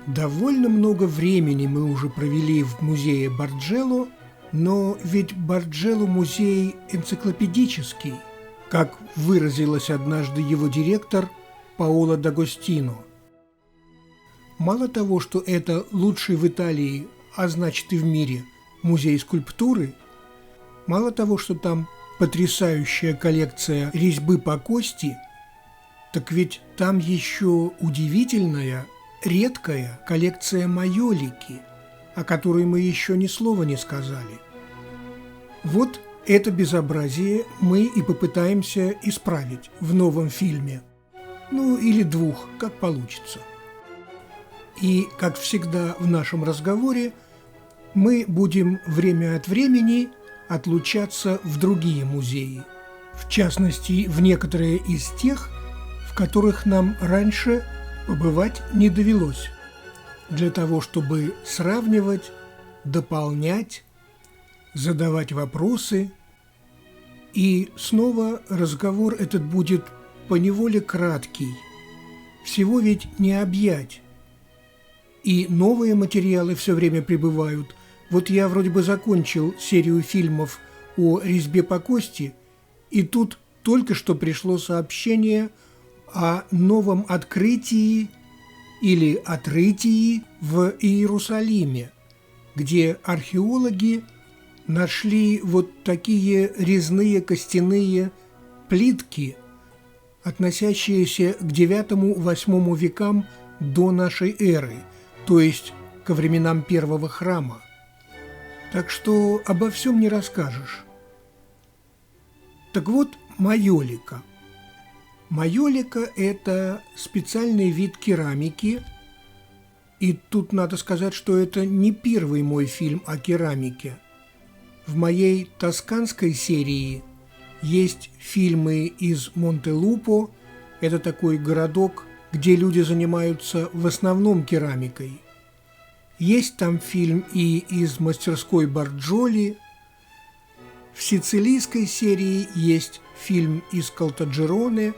Довольно много времени мы уже провели в музее Барджелло, но ведь Барджелло музей энциклопедический, как выразилась однажды его директор Паоло Д'Агостино. Мало того, что это лучший в Италии, а значит и в мире, музей скульптуры, мало того, что там потрясающая коллекция резьбы по кости, так ведь там еще удивительная, редкая коллекция майолики, о которой мы еще ни слова не сказали. Вот это безобразие мы и попытаемся исправить в новом фильме. Ну, или двух, как получится. И, как всегда в нашем разговоре, мы будем время от времени отлучаться в другие музеи, в частности, в некоторые из тех, в которых нам раньше побывать не довелось, для того, чтобы сравнивать, дополнять, задавать вопросы. И снова разговор этот будет поневоле краткий, всего ведь не объять. И новые материалы все время прибывают. Вот я вроде бы закончил серию фильмов о резьбе по кости, и тут только что пришло сообщение о новом открытии или отрытии в Иерусалиме, где археологи нашли вот такие резные костяные плитки, относящиеся к IX-VIII векам до нашей эры, то есть ко временам первого храма. Так что обо всем не расскажешь. Так вот, майолика. Майолика – это специальный вид керамики, и тут надо сказать, что это не первый мой фильм о керамике. В моей тосканской серии есть фильмы из Монтелупо, это такой городок, где люди занимаются в основном керамикой. Есть там фильм и из мастерской Барджоли. В сицилийской серии есть фильм из Калтаджероне,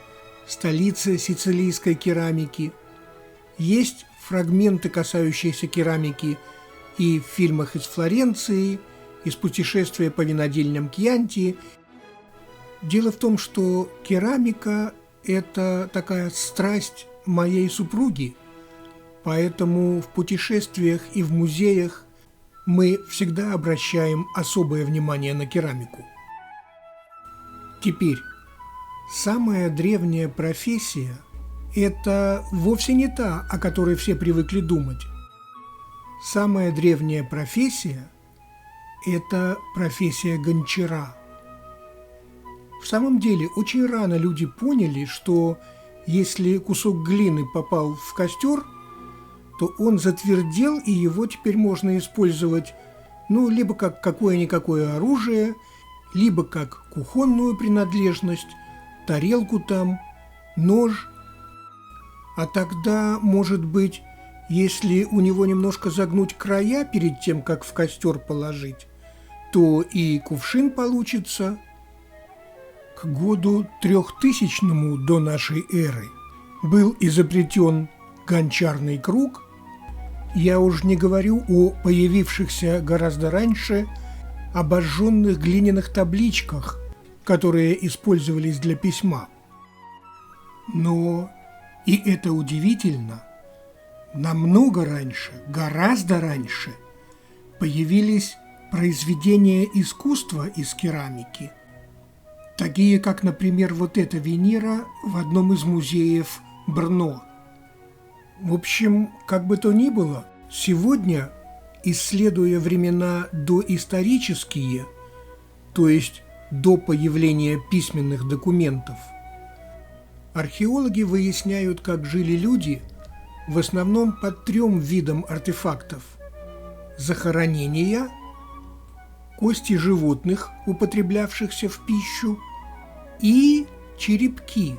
столицы сицилийской керамики. Есть фрагменты, касающиеся керамики, и в фильмах из Флоренции, из путешествия по винодельням Кьянти. Дело в том, что керамика – это такая страсть моей супруги, поэтому в путешествиях и в музеях мы всегда обращаем особое внимание на керамику. Теперь, самая древняя профессия – это вовсе не та, о которой все привыкли думать. Самая древняя профессия – это профессия гончара. В самом деле, очень рано люди поняли, что если кусок глины попал в костер, то он затвердел, и его теперь можно использовать, либо как какое-никакое оружие, либо как кухонную принадлежность, тарелку там, нож. А тогда, может быть, если у него немножко загнуть края перед тем, как в костер положить, то и кувшин получится. К году 3000 до нашей эры был изобретен гончарный круг. Я уж не говорю о появившихся гораздо раньше обожженных глиняных табличках, которые использовались для письма. Но, и это удивительно, намного раньше, гораздо раньше появились произведения искусства из керамики, такие как, например, вот эта Венера в одном из музеев Брно. В общем, как бы то ни было, сегодня, исследуя времена доисторические, то есть до появления письменных документов, археологи выясняют, как жили люди в основном по 3 видам артефактов: захоронения, кости животных, употреблявшихся в пищу, и черепки,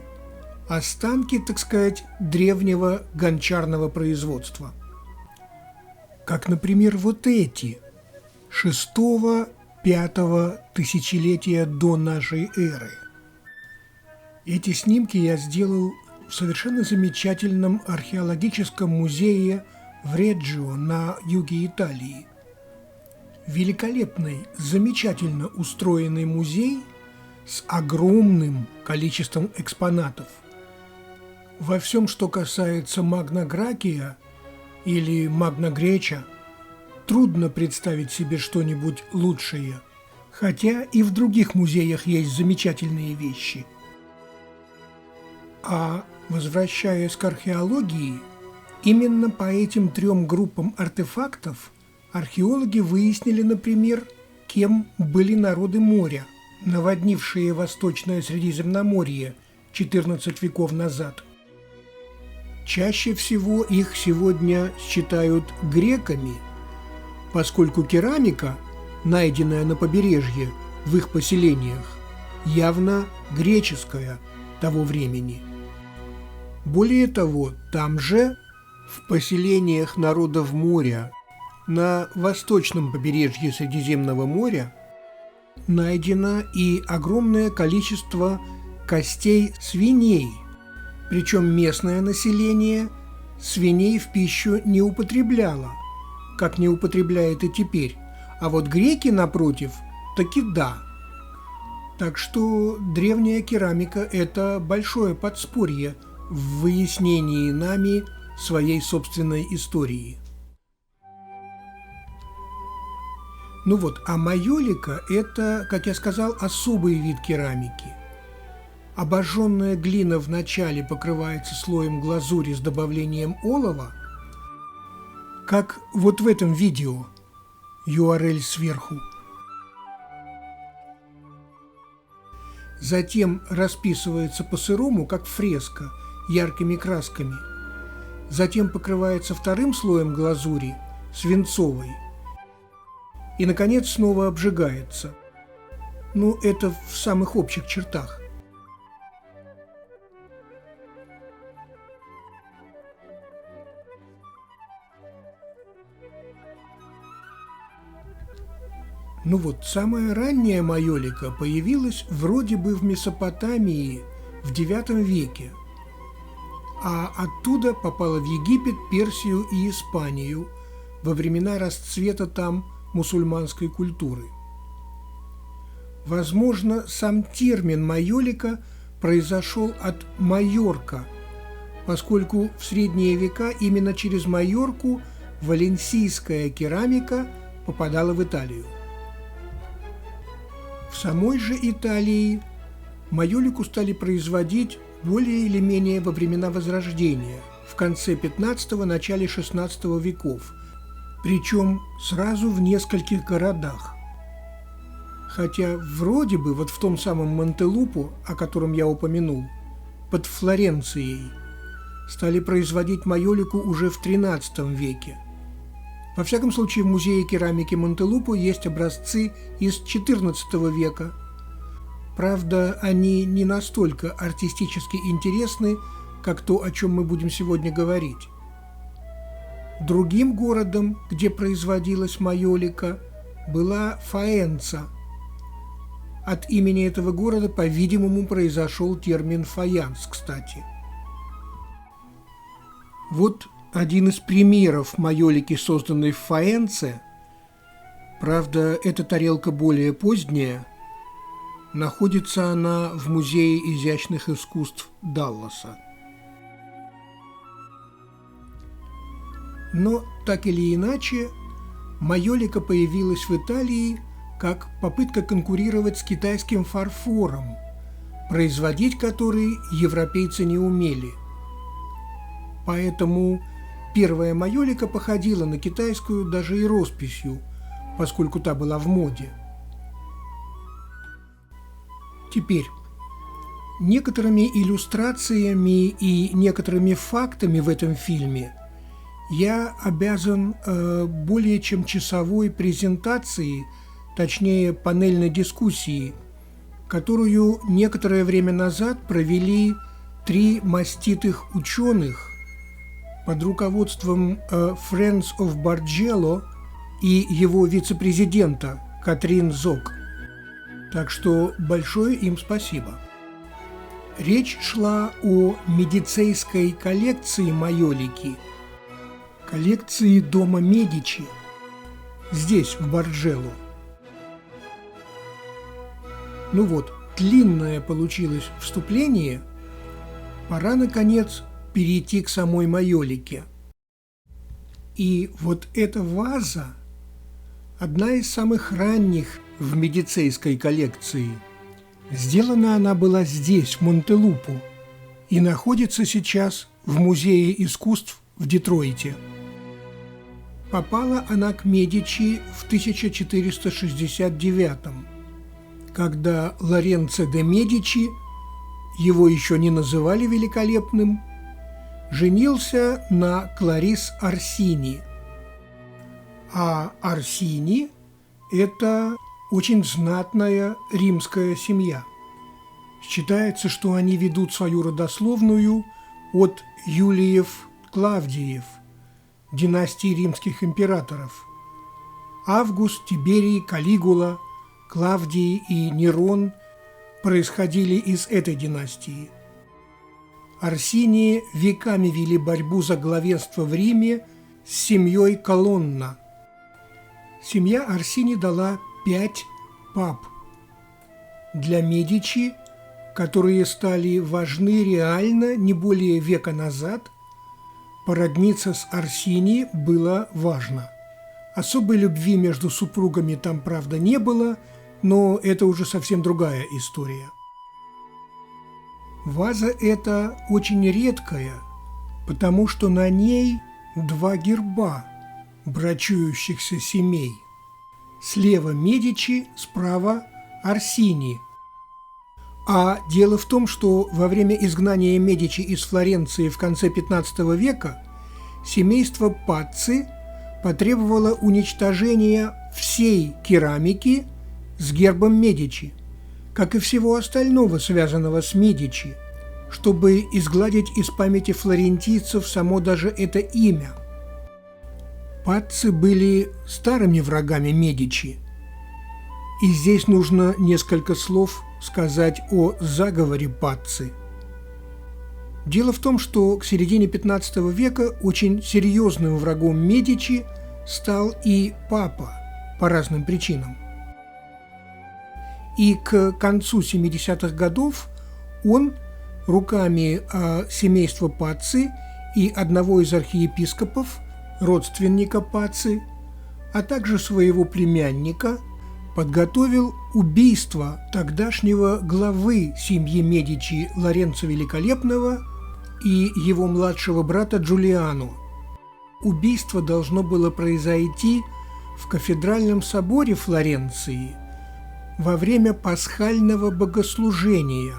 останки, так сказать, древнего гончарного производства. Как, например, вот эти 6-5 тысячелетия до нашей эры. Эти снимки я сделал в совершенно замечательном археологическом музее в Реджио на юге Италии. Великолепный, замечательно устроенный музей с огромным количеством экспонатов. Во всем, что касается Магна Гракия или Магна Греча, трудно представить себе что-нибудь лучшее, хотя и в других музеях есть замечательные вещи. А возвращаясь к археологии, именно по этим 3 группам артефактов археологи выяснили, например, кем были народы моря, наводнившие Восточное Средиземноморье 14 веков назад. Чаще всего их сегодня считают греками, поскольку керамика, найденная на побережье в их поселениях, явно греческая того времени. Более того, там же, в поселениях народов моря на восточном побережье Средиземного моря, найдено и огромное количество костей свиней, причем местное население свиней в пищу не употребляло, как не употребляет и теперь, а вот греки, напротив, таки да. Так что древняя керамика – это большое подспорье в выяснении нами своей собственной истории. Ну вот, а майолика – это, как я сказал, особый вид керамики. Обожженная глина вначале покрывается слоем глазури с добавлением олова, как вот в этом видео, URL сверху. Затем расписывается по-сырому, как фреска, яркими красками. Затем покрывается 2-м слоем глазури, свинцовой. И, наконец, снова обжигается. Ну, это в самых общих чертах. Ну вот, самая ранняя майолика появилась вроде бы в Месопотамии в IX веке, а оттуда попала в Египет, Персию и Испанию во времена расцвета там мусульманской культуры. Возможно, сам термин «майолика» произошел от Майорка, поскольку в средние века именно через Майорку валенсийская керамика попадала в Италию. В самой же Италии майолику стали производить более или менее во времена Возрождения, в конце XV – начале XVI веков, причем сразу в нескольких городах. Хотя вроде бы вот в том самом Монтелупо, о котором я упомянул, под Флоренцией, стали производить майолику уже в XIII веке. Во всяком случае, в музее керамики Монтелупо есть образцы из XIV века. Правда, они не настолько артистически интересны, как то, о чем мы будем сегодня говорить. Другим городом, где производилась майолика, была Фаэнца. От имени этого города, по-видимому, произошел термин «фаянс», кстати. Вот один из примеров майолики, созданной в Фаэнце, правда, эта тарелка более поздняя, находится она в Музее изящных искусств Далласа. Но, так или иначе, майолика появилась в Италии как попытка конкурировать с китайским фарфором, производить который европейцы не умели. Поэтому первая майолика походила на китайскую даже и росписью, поскольку та была в моде. Теперь, некоторыми иллюстрациями и некоторыми фактами в этом фильме я обязан более чем часовой презентации, точнее панельной дискуссии, которую некоторое время назад провели 3 маститых ученых под руководством Friends of Bargello и его вице-президента Катрин Зок. Так что большое им спасибо. Речь шла о медицейской коллекции майолики, коллекции дома Медичи, здесь, в Барджелло. Ну вот, длинное получилось вступление, пора, наконец, перейти к самой майолике. И вот эта ваза – одна из самых ранних в медицейской коллекции. Сделана она была здесь, в Монтелупо, и находится сейчас в Музее искусств в Детройте. Попала она к Медичи в 1469 когда Лоренцо де Медичи, его еще не называли великолепным, женился на Кларис Орсини. А Орсини – это очень знатная римская семья. Считается, что они ведут свою родословную от Юлиев-Клавдиев, династии римских императоров. Август, Тиберий, Калигула, Клавдий и Нерон происходили из этой династии. Орсини веками вели борьбу за главенство в Риме с семьей Колонна. Семья Орсини дала 5 пап. Для Медичи, которые стали важны реально не более века назад, породниться с Орсини было важно. Особой любви между супругами там, правда, не было, но это уже совсем другая история. Ваза эта очень редкая, потому что на ней 2 герба брачующихся семей. Слева Медичи, справа Орсини. А дело в том, что во время изгнания Медичи из Флоренции в конце XV века семейство Пацци потребовало уничтожения всей керамики с гербом Медичи, как и всего остального, связанного с Медичи, чтобы изгладить из памяти флорентийцев само даже это имя. Пацци были старыми врагами Медичи, и здесь нужно несколько слов сказать о заговоре Пацци. Дело в том, что к середине XV века очень серьезным врагом Медичи стал и папа по разным причинам. И к концу 70-х годов он руками семейства Пацци и одного из архиепископов, родственника Пацци, а также своего племянника, подготовил убийство тогдашнего главы семьи Медичи Лоренцо Великолепного и его младшего брата Джулиано. Убийство должно было произойти в кафедральном соборе Флоренции во время пасхального богослужения.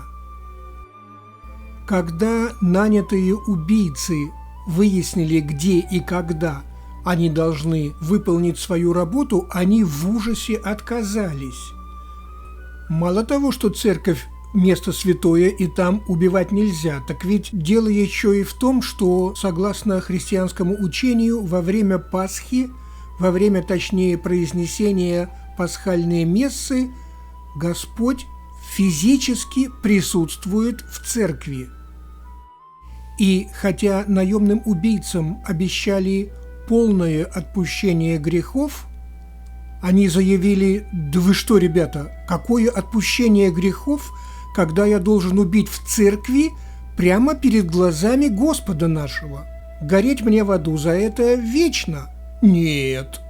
Когда нанятые убийцы выяснили, где и когда они должны выполнить свою работу, они в ужасе отказались. Мало того, что церковь – место святое, и там убивать нельзя, так ведь дело еще и в том, что, согласно христианскому учению, во время Пасхи, во время, точнее, произнесения пасхальной мессы, Господь физически присутствует в церкви. И хотя наемным убийцам обещали полное отпущение грехов, они заявили: «Да вы что, ребята, какое отпущение грехов, когда я должен убить в церкви прямо перед глазами Господа нашего? Гореть мне в аду за это вечно? Нет».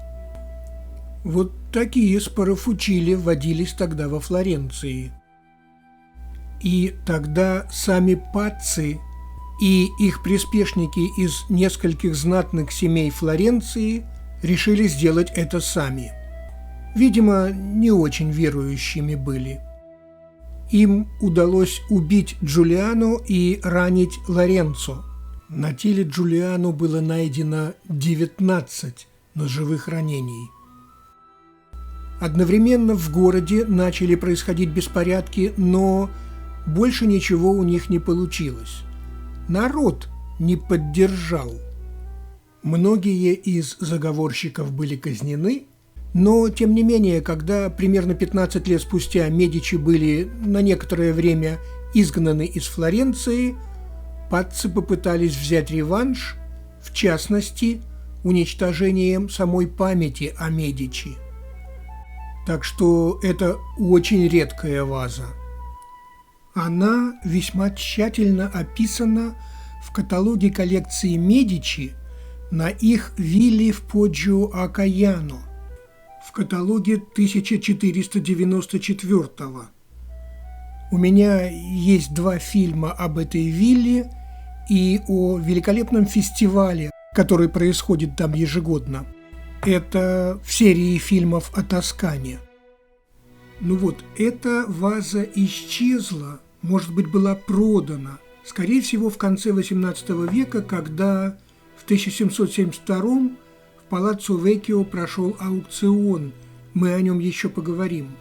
Вот такие спарафучили водились тогда во Флоренции. И тогда сами Пацци и их приспешники из нескольких знатных семей Флоренции решили сделать это сами. Видимо, не очень верующими были. Им удалось убить Джулиано и ранить Лоренцо. На теле Джулиано было найдено 19 ножевых ранений. Одновременно в городе начали происходить беспорядки, но больше ничего у них не получилось. Народ не поддержал. Многие из заговорщиков были казнены, но, тем не менее, когда примерно 15 лет спустя Медичи были на некоторое время изгнаны из Флоренции, Пацци попытались взять реванш, в частности, уничтожением самой памяти о Медичи. Так что это очень редкая ваза. Она весьма тщательно описана в каталоге коллекции Медичи на их вилле в Поджио-а-Каяно в каталоге 1494. У меня есть 2 фильма об этой вилле и о великолепном фестивале, который происходит там ежегодно. Это в серии фильмов о Тоскане. Ну вот, эта ваза исчезла, может быть, была продана, скорее всего, в конце XVIII века, когда в 1772 в Палаццо Веккио прошел аукцион. Мы о нем еще поговорим.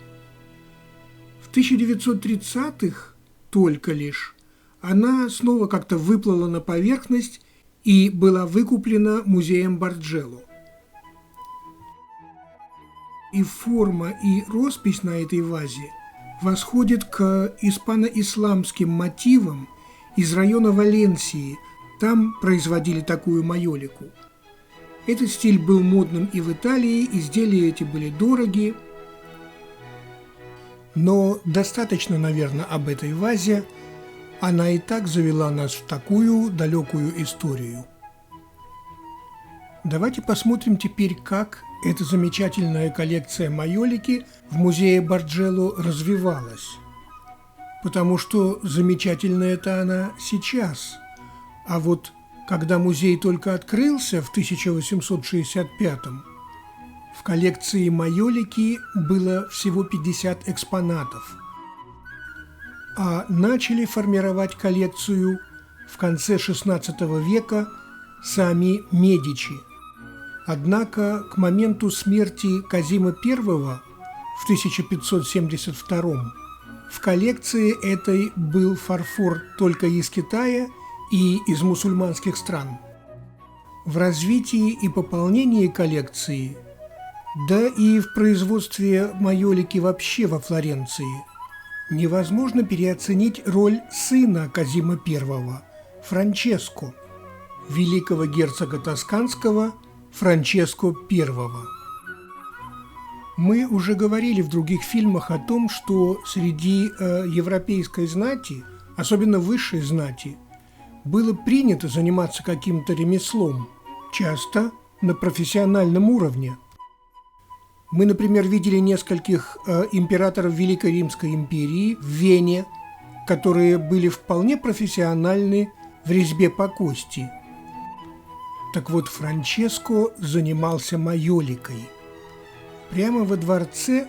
В 1930-х только лишь она снова как-то выплыла на поверхность и была выкуплена музеем Барджелло. И форма, и роспись на этой вазе восходит к испано-исламским мотивам из района Валенсии. Там производили такую майолику. Этот стиль был модным и в Италии, изделия эти были дороги. Но достаточно, наверное, об этой вазе. Она и так завела нас в такую далекую историю. Давайте посмотрим теперь, как эта замечательная коллекция майолики в музее Барджелло развивалась. Потому что замечательная-то она сейчас. А вот когда музей только открылся в 1865-м, в коллекции майолики было всего 50 экспонатов. А начали формировать коллекцию в конце XVI века сами Медичи. Однако к моменту смерти Козимо I в 1572 в коллекции этой был фарфор только из Китая и из мусульманских стран. В развитии и пополнении коллекции, да и в производстве майолики вообще во Флоренции, невозможно переоценить роль сына Козимо I, Франческо, великого герцога Тосканского Франческо I. Мы уже говорили в других фильмах о том, что среди европейской знати, особенно высшей знати, было принято заниматься каким-то ремеслом, часто на профессиональном уровне. Мы, например, видели нескольких императоров Великой Римской империи в Вене, которые были вполне профессиональны в резьбе по кости. Так вот, Франческо занимался майоликой. Прямо во дворце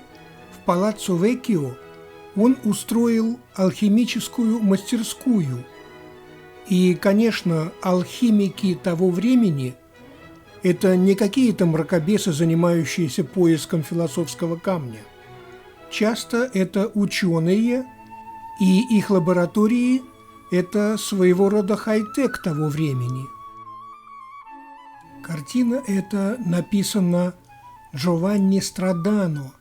в Палаццо Веккио он устроил алхимическую мастерскую. И, конечно, алхимики того времени – это не какие-то мракобесы, занимающиеся поиском философского камня. Часто это ученые, и их лаборатории – это своего рода хай-тек того времени. Картина эта написана Джованни Страдано,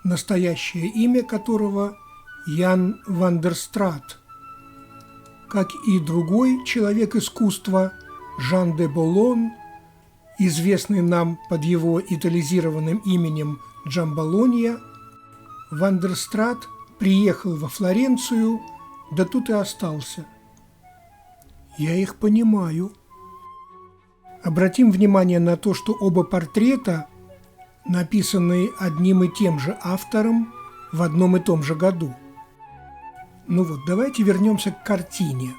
настоящее имя которого Ян Вандерстрат, как и другой человек искусства Жан де Болон, известный нам под его итализированным именем Джамбалонья. Вандерстрат приехал во Флоренцию, да тут и остался. Я их понимаю. Обратим внимание на то, что оба портрета написаны одним и тем же автором в одном и том же году. Ну вот, давайте вернемся к картине.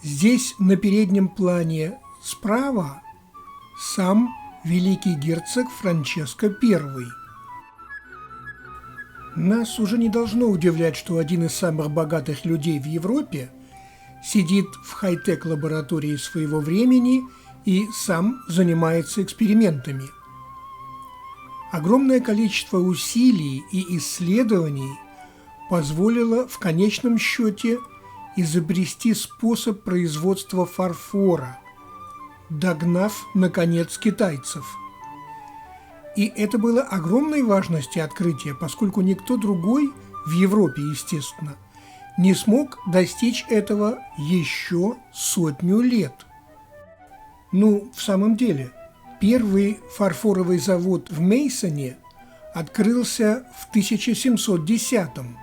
Здесь на переднем плане справа сам великий герцог Франческо I. Нас уже не должно удивлять, что один из самых богатых людей в Европе сидит в хай-тек лаборатории своего времени и сам занимается экспериментами. Огромное количество усилий и исследований позволило в конечном счете изобрести способ производства фарфора, догнав, наконец, китайцев. И это было огромной важности открытие, поскольку никто другой в Европе, естественно, не смог достичь этого еще 100 лет. Ну, в самом деле, Первый фарфоровый завод в Мейсоне открылся в 1710-м.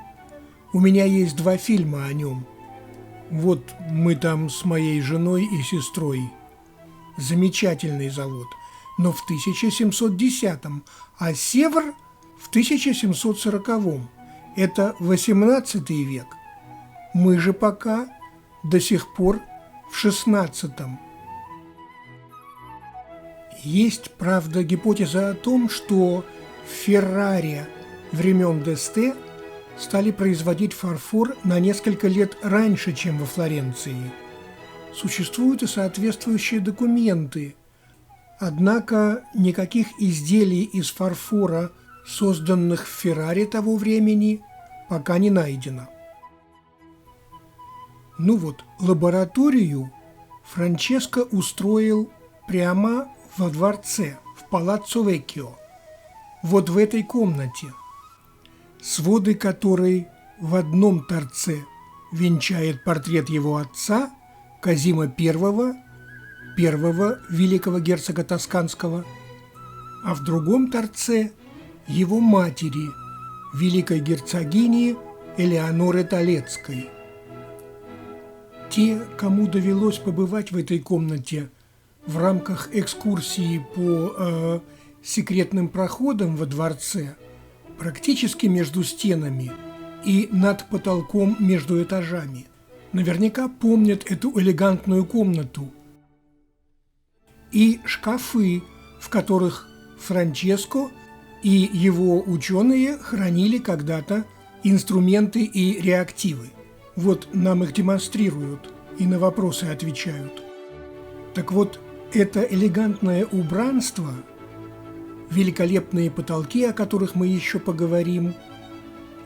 У меня есть 2 фильма о нем. Вот мы там с моей женой и сестрой. Замечательный завод. Но в 1710-м, а Севр в 1740-м. Это 18 век. Мы же пока до сих пор в 16-м. Есть, правда, гипотеза о том, что в Ферраре времен d'Este стали производить фарфор на несколько лет раньше, чем во Флоренции. Существуют и соответствующие документы. Однако никаких изделий из фарфора, созданных в Ферраре того времени, пока не найдено. Ну вот, лабораторию Франческо устроил прямо во дворце, в Палаццо Веккио, вот в этой комнате, своды которой в одном торце венчает портрет его отца, Козимо I, первого великого герцога Тосканского, а в другом торце его матери, великой герцогини Элеоноры Толецкой. Те, кому довелось побывать в этой комнате в рамках экскурсии по секретным проходам во дворце, практически между стенами и над потолком между этажами, наверняка помнят эту элегантную комнату и шкафы, в которых Франческо и его ученые хранили когда-то инструменты и реактивы. Вот нам их демонстрируют и на вопросы отвечают. Так вот, это элегантное убранство, великолепные потолки, о которых мы еще поговорим,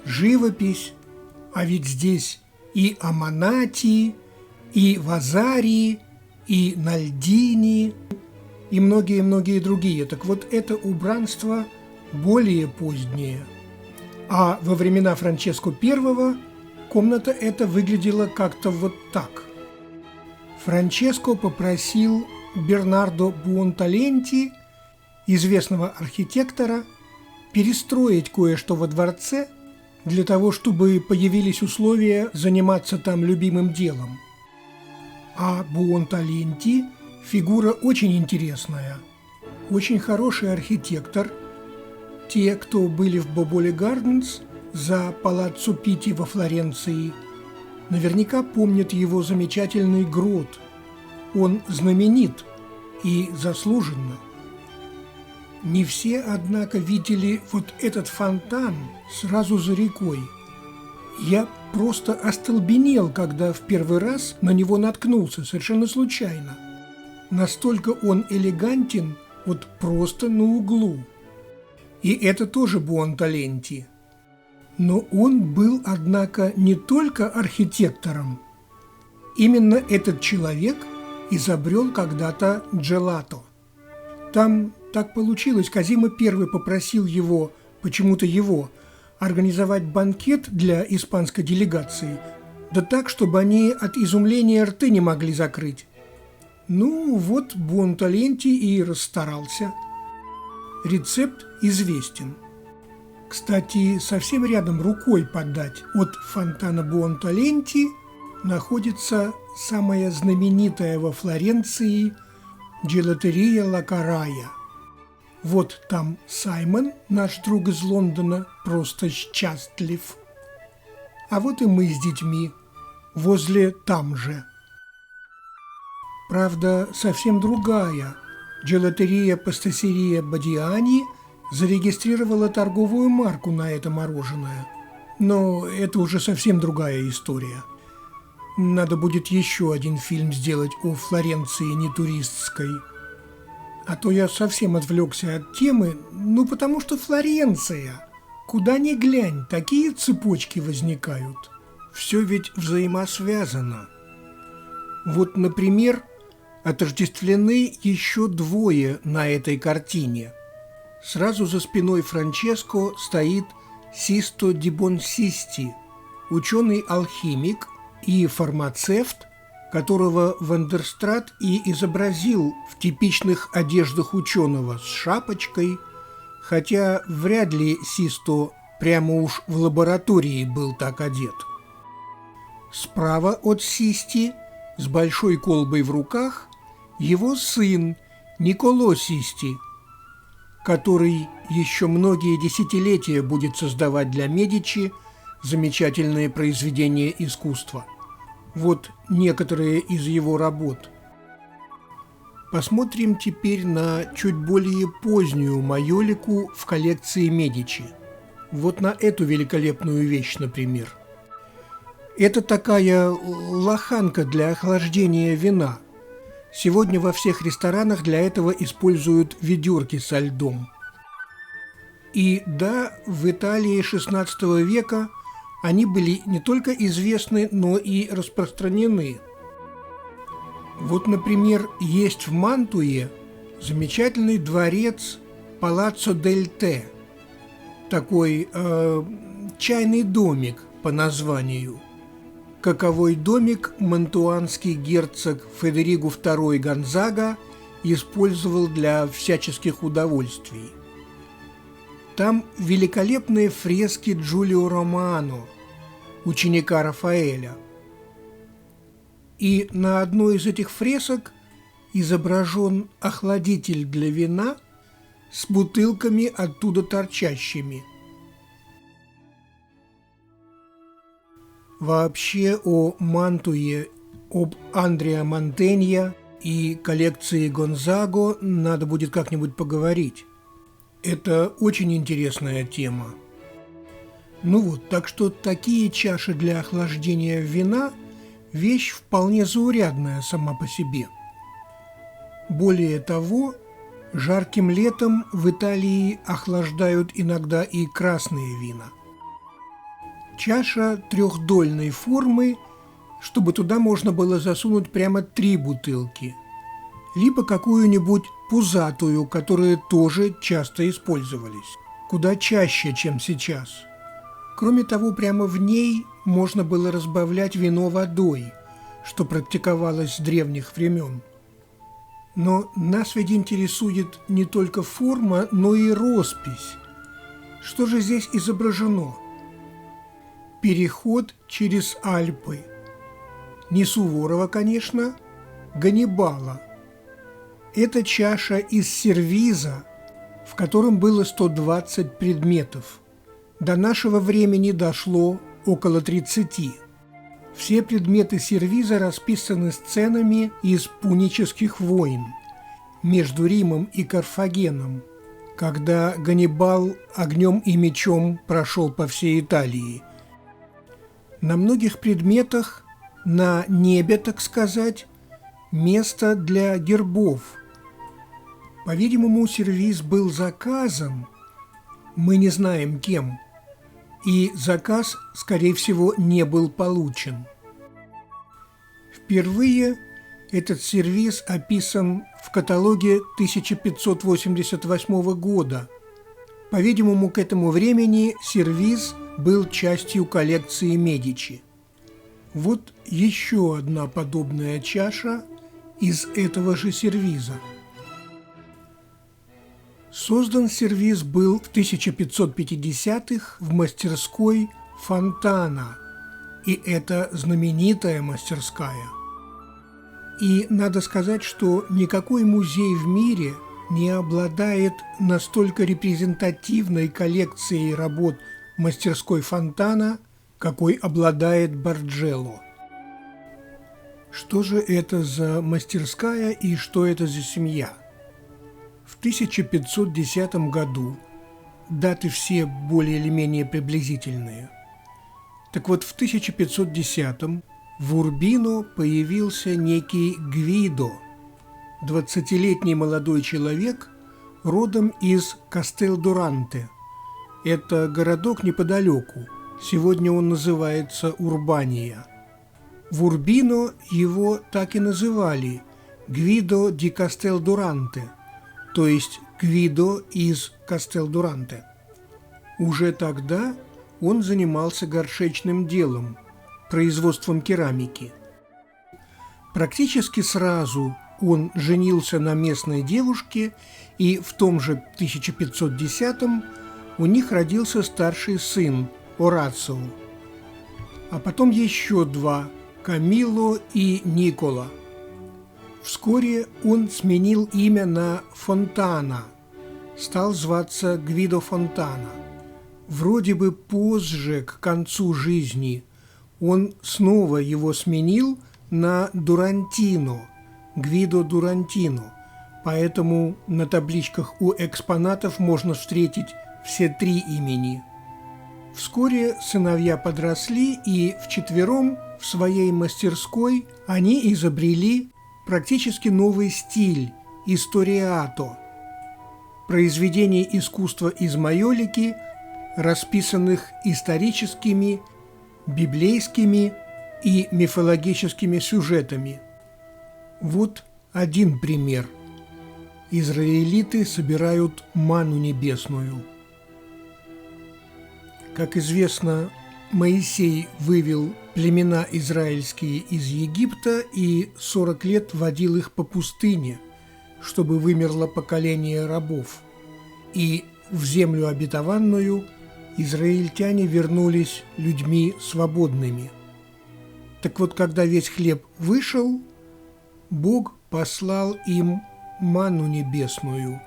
живопись, а ведь здесь и Аманати, и Вазарии, и Нальдини, и многие-многие другие. Так вот, это убранство более позднее. А во времена Франческо I комната эта выглядела как-то вот так. Франческо попросил Бернардо Буонталенти, известного архитектора, перестроить кое-что во дворце для того, чтобы появились условия заниматься там любимым делом. А Буонталенти – фигура очень интересная, очень хороший архитектор. Те, кто были в Боболе Гарденс за Палаццо Питти во Флоренции, наверняка помнят его замечательный грот. Он знаменит и заслуженно. Не все, однако, видели вот этот фонтан сразу за рекой. Я просто остолбенел, когда в первый раз на него наткнулся, совершенно случайно. Настолько он элегантен, вот просто на углу. И это тоже Буонталенти. Но он был, однако, не только архитектором. Именно этот человек изобрел когда-то джелато. Там так получилось, Козимо I попросил его, почему-то его, организовать банкет для испанской делегации, да так, чтобы они от изумления рты не могли закрыть. Ну, вот Буонталенти и расстарался. Рецепт известен. Кстати, совсем рядом рукой подать от фонтана Буонталенти находится самая знаменитая во Флоренции джелатерия Ла Карая. Вот там Саймон, наш друг из Лондона, просто счастлив. А вот и мы с детьми, возле там же. Правда, совсем другая. Джелатерия Пастасерия Бодиани зарегистрировала торговую марку на это мороженое. Но это уже совсем другая история. Надо будет еще один фильм сделать о Флоренции нетуристской. А то я совсем отвлекся от темы, потому что Флоренция. Куда ни глянь, такие цепочки возникают. Все ведь взаимосвязано. Вот, например, отождествлены еще двое на этой картине. Сразу за спиной Франческо стоит Систо ди Бонсисти, ученый-алхимик и фармацевт, которого Вандерстрат и изобразил в типичных одеждах ученого с шапочкой, хотя вряд ли Систо прямо уж в лаборатории был так одет. Справа от Систи, с большой колбой в руках, его сын Николо Систи, который еще многие десятилетия будет создавать для Медичи замечательные произведения искусства. Вот некоторые из его работ. Посмотрим теперь на чуть более позднюю майолику в коллекции Медичи. Вот на эту великолепную вещь, например. Это такая лоханка для охлаждения вина. Сегодня во всех ресторанах для этого используют ведерки со льдом. И да, в Италии XVI века они были не только известны, но и распространены. Вот, например, есть в Мантуе замечательный дворец Палаццо дель Те, такой чайный домик по названию, каковой домик мантуанский герцог Федериго II Гонзага использовал для всяческих удовольствий. Там великолепные фрески Джулио Романо, ученика Рафаэля. И на одной из этих фресок изображен охладитель для вина с бутылками оттуда торчащими. Вообще о Мантуе, об Андреа Мантенья и коллекции Гонзаго надо будет как-нибудь поговорить. Это очень интересная тема. Ну вот, так что такие чаши для охлаждения вина – вещь вполне заурядная сама по себе. Более того, жарким летом в Италии охлаждают иногда и красные вина. Чаша трехдольной формы, чтобы туда можно было засунуть прямо 3 бутылки, либо какую-нибудь пузатую, которые тоже часто использовались, куда чаще, чем сейчас. Кроме того, прямо в ней можно было разбавлять вино водой, что практиковалось с древних времен. Но нас ведь интересует не только форма, но и роспись. Что же здесь изображено? Переход через Альпы. Не Суворова, конечно, Ганнибала. Это чаша из сервиза, в котором было 120 предметов. До нашего времени дошло около 30. Все предметы сервиза расписаны сценами из пунических войн между Римом и Карфагеном, когда Ганнибал огнем и мечом прошел по всей Италии. На многих предметах, на небе, так сказать, место для гербов. По-видимому, сервиз был заказан, мы не знаем кем, и заказ, скорее всего, не был получен. Впервые этот сервиз описан в каталоге 1588 года. По-видимому, к этому времени сервиз был частью коллекции Медичи. Вот еще одна подобная чаша из этого же сервиза. Создан сервиз был в 1550-х в мастерской Фонтана, и это знаменитая мастерская. И надо сказать, что никакой музей в мире не обладает настолько репрезентативной коллекцией работ мастерской Фонтана, какой обладает Барджелло. Что же это за мастерская и что это за семья? В 1510 году, даты все более или менее приблизительные, так вот в 1510 в Урбино появился некий Гвидо, 20-летний молодой человек, родом из Кастелдуранте. Это городок неподалеку, сегодня он называется Урбания. В Урбино его так и называли – Гвидо ди Кастелдуранте, то есть Гвидо из Кастелдуранте. Уже тогда он занимался горшечным делом, производством керамики. Практически сразу он женился на местной девушке, и в том же 1510-м у них родился старший сын Орацио, а потом еще два – Камилло и Никола. Вскоре он сменил имя на Фонтана, стал зваться Гвидо Фонтана. Вроде бы позже, к концу жизни, он снова его сменил на Дурантино, Гвидо Дурантино, поэтому на табличках у экспонатов можно встретить все три имени. Вскоре сыновья подросли, и вчетвером в своей мастерской они изобрели практически новый стиль – историато – произведение искусства из майолики, расписанных историческими, библейскими и мифологическими сюжетами. Вот один пример. Израилиты собирают ману небесную. Как известно, Моисей вывел племена израильские из Египта и 40 лет водил их по пустыне, чтобы вымерло поколение рабов. И в землю обетованную израильтяне вернулись людьми свободными. Так вот, когда весь хлеб вышел, Бог послал им ману небесную,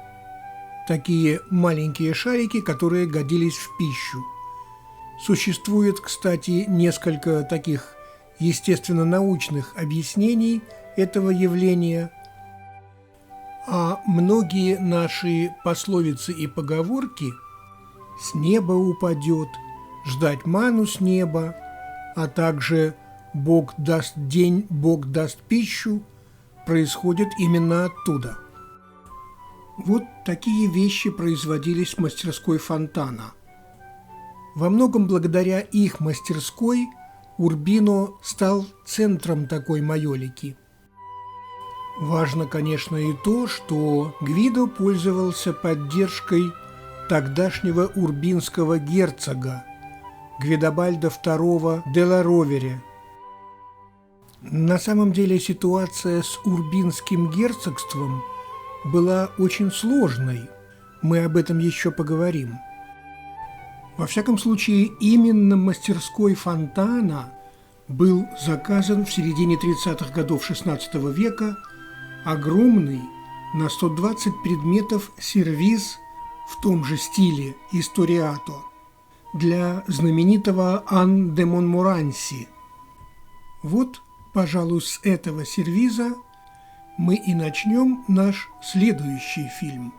такие маленькие шарики, которые годились в пищу. Существует, кстати, несколько таких естественно-научных объяснений этого явления, а многие наши пословицы и поговорки «с неба упадет», «ждать ману с неба», а также «Бог даст день, Бог даст пищу» происходят именно оттуда. Вот такие вещи производились в мастерской Фонтана. Во многом благодаря их мастерской Урбино стал центром такой майолики. Важно, конечно, и то, что Гвидо пользовался поддержкой тогдашнего урбинского герцога Гвидобальда II де ла Ровере. На самом деле ситуация с урбинским герцогством была очень сложной. Мы об этом еще поговорим. Во всяком случае, именно мастерской Фонтана был заказан в середине 30-х годов XVI века огромный на 120 предметов сервиз в том же стиле историато для знаменитого Ан де Монморанси. Вот, пожалуй, с этого сервиза мы и начнем наш следующий фильм.